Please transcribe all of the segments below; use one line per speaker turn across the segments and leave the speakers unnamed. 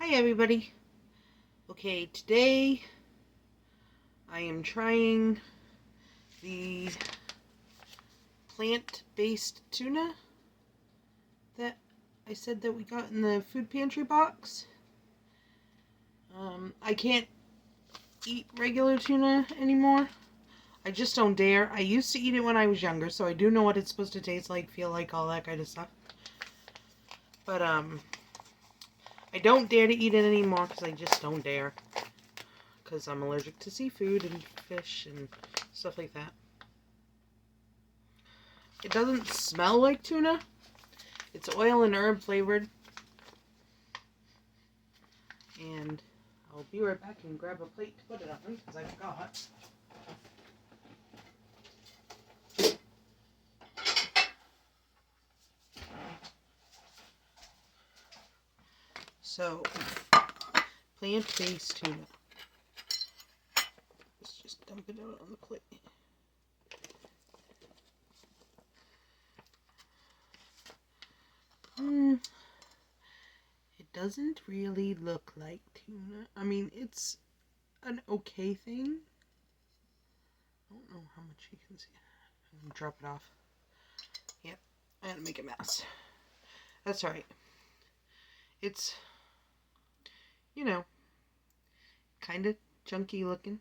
Hi everybody. Okay, today I am trying the plant-based tuna that I said that we got in the food pantry box. I can't eat regular tuna anymore. I just don't dare. I used to eat it when I was younger, so I do know what it's supposed to taste like, feel like, all that kind of stuff. But I don't dare to eat it anymore because I just don't dare. Because I'm allergic to seafood and fish and stuff like that. It doesn't smell like tuna. It's oil and herb flavored. And I'll be right back and grab a plate to put it on because I forgot. So, plant-based tuna. Let's just dump it out on the plate. It doesn't really look like tuna. I mean, it's an okay thing. I don't know how much you can see. I'm going to drop it off. Yep, I had to make a mess. That's alright. It's, you know, kind of chunky looking.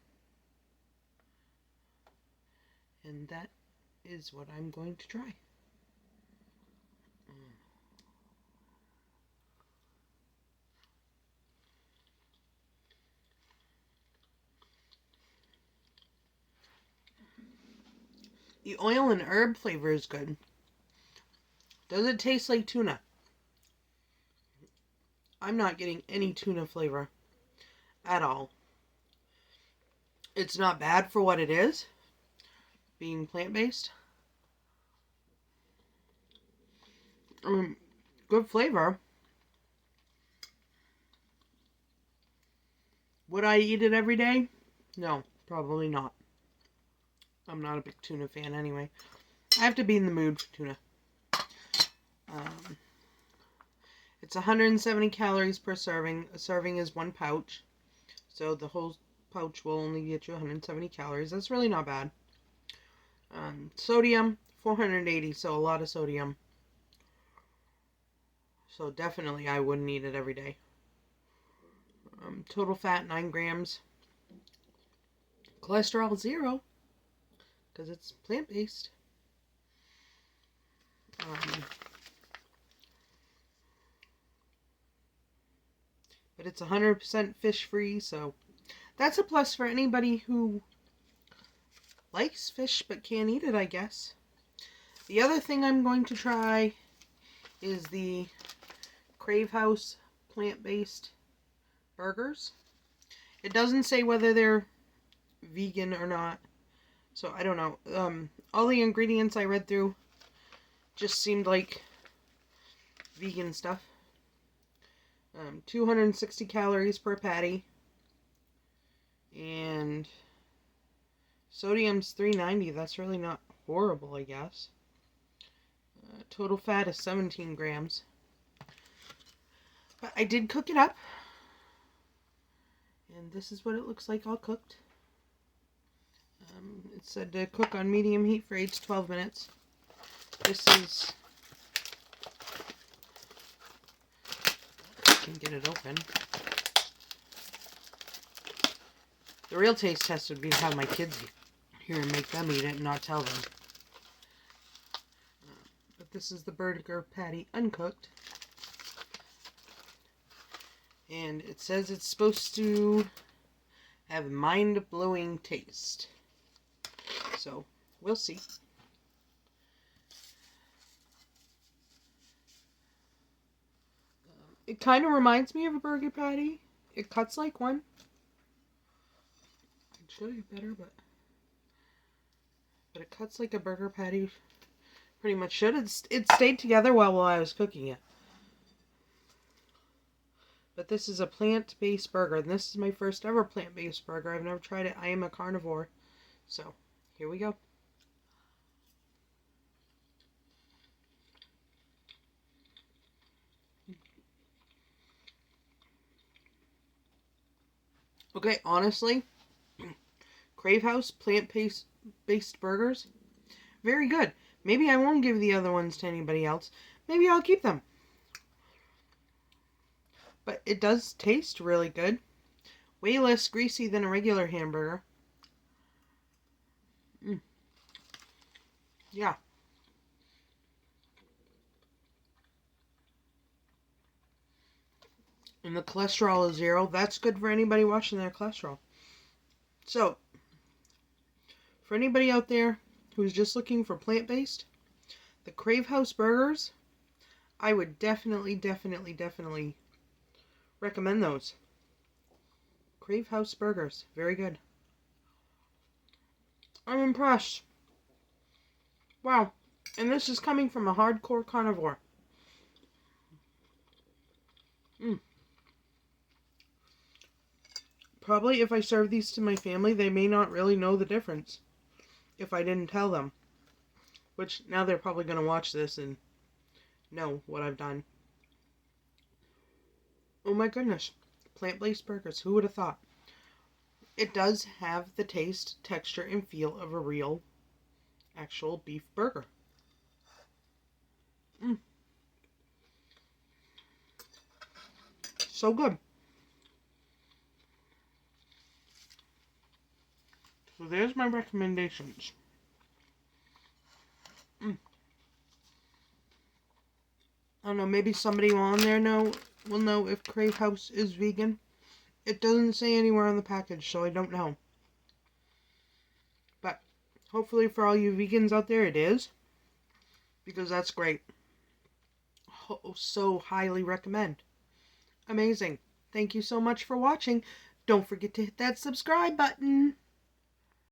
And that is what I'm going to try. The oil and herb flavor is good. Does it taste like tuna? I'm not getting any tuna flavor at all. It's not bad for what it is, being plant-based. Good flavor. Would I eat it every day? No, probably not. I'm not a big tuna fan anyway. I have to be in the mood for tuna. It's 170 calories per serving. A serving is one pouch. So the whole pouch will only get you 170 calories. That's really not bad. Sodium, 480, so a lot of sodium. So definitely I wouldn't eat it every day. Total fat, 9 grams. Cholesterol, 0. Because it's plant-based. But it's 100% fish-free, so that's a plus for anybody who likes fish but can't eat it, I guess. The other thing I'm going to try is the Crave House plant-based burgers. It doesn't say whether they're vegan or not, so I don't know. All the ingredients I read through just seemed like vegan stuff. 260 calories per patty. And sodium's 390. That's really not horrible, I guess. Total fat is 17 grams. But I did cook it up. And this is what it looks like all cooked. It said to cook on medium heat for 8 to 12 minutes. This is... I can get it open. The real taste test would be to have my kids here and make them eat it and not tell them. But this is the burger patty uncooked. And it says it's supposed to have mind-blowing taste. So, we'll see. It kind of reminds me of a burger patty. It cuts like one. I can show you better, but it cuts like a burger patty. Pretty much should. It stayed together while I was cooking it. But this is a plant-based burger, and this is my first ever plant-based burger. I've never tried it. I am a carnivore. So, here we go. Okay, honestly, Crave House plant-based burgers, very good. Maybe I won't give the other ones to anybody else. Maybe I'll keep them. But it does taste really good. Way less greasy than a regular hamburger. Yeah. And the cholesterol is 0. That's good for anybody watching their cholesterol. So, for anybody out there who's just looking for plant-based, the Crave House burgers, I would definitely recommend those. Crave House burgers. Very good. I'm impressed. Wow. And this is coming from a hardcore carnivore. Probably if I serve these to my family, they may not really know the difference if I didn't tell them. Which, now they're probably going to watch this and know what I've done. Oh my goodness. Plant-based burgers. Who would have thought? It does have the taste, texture, and feel of a real, actual beef burger. So good. So there's my recommendations. I don't know, maybe somebody on there will know if Crave House is vegan. It doesn't say anywhere on the package, so I don't know. But hopefully for all you vegans out there, it is. Because that's great. So highly recommend. Amazing. Thank you so much for watching. Don't forget to hit that subscribe button.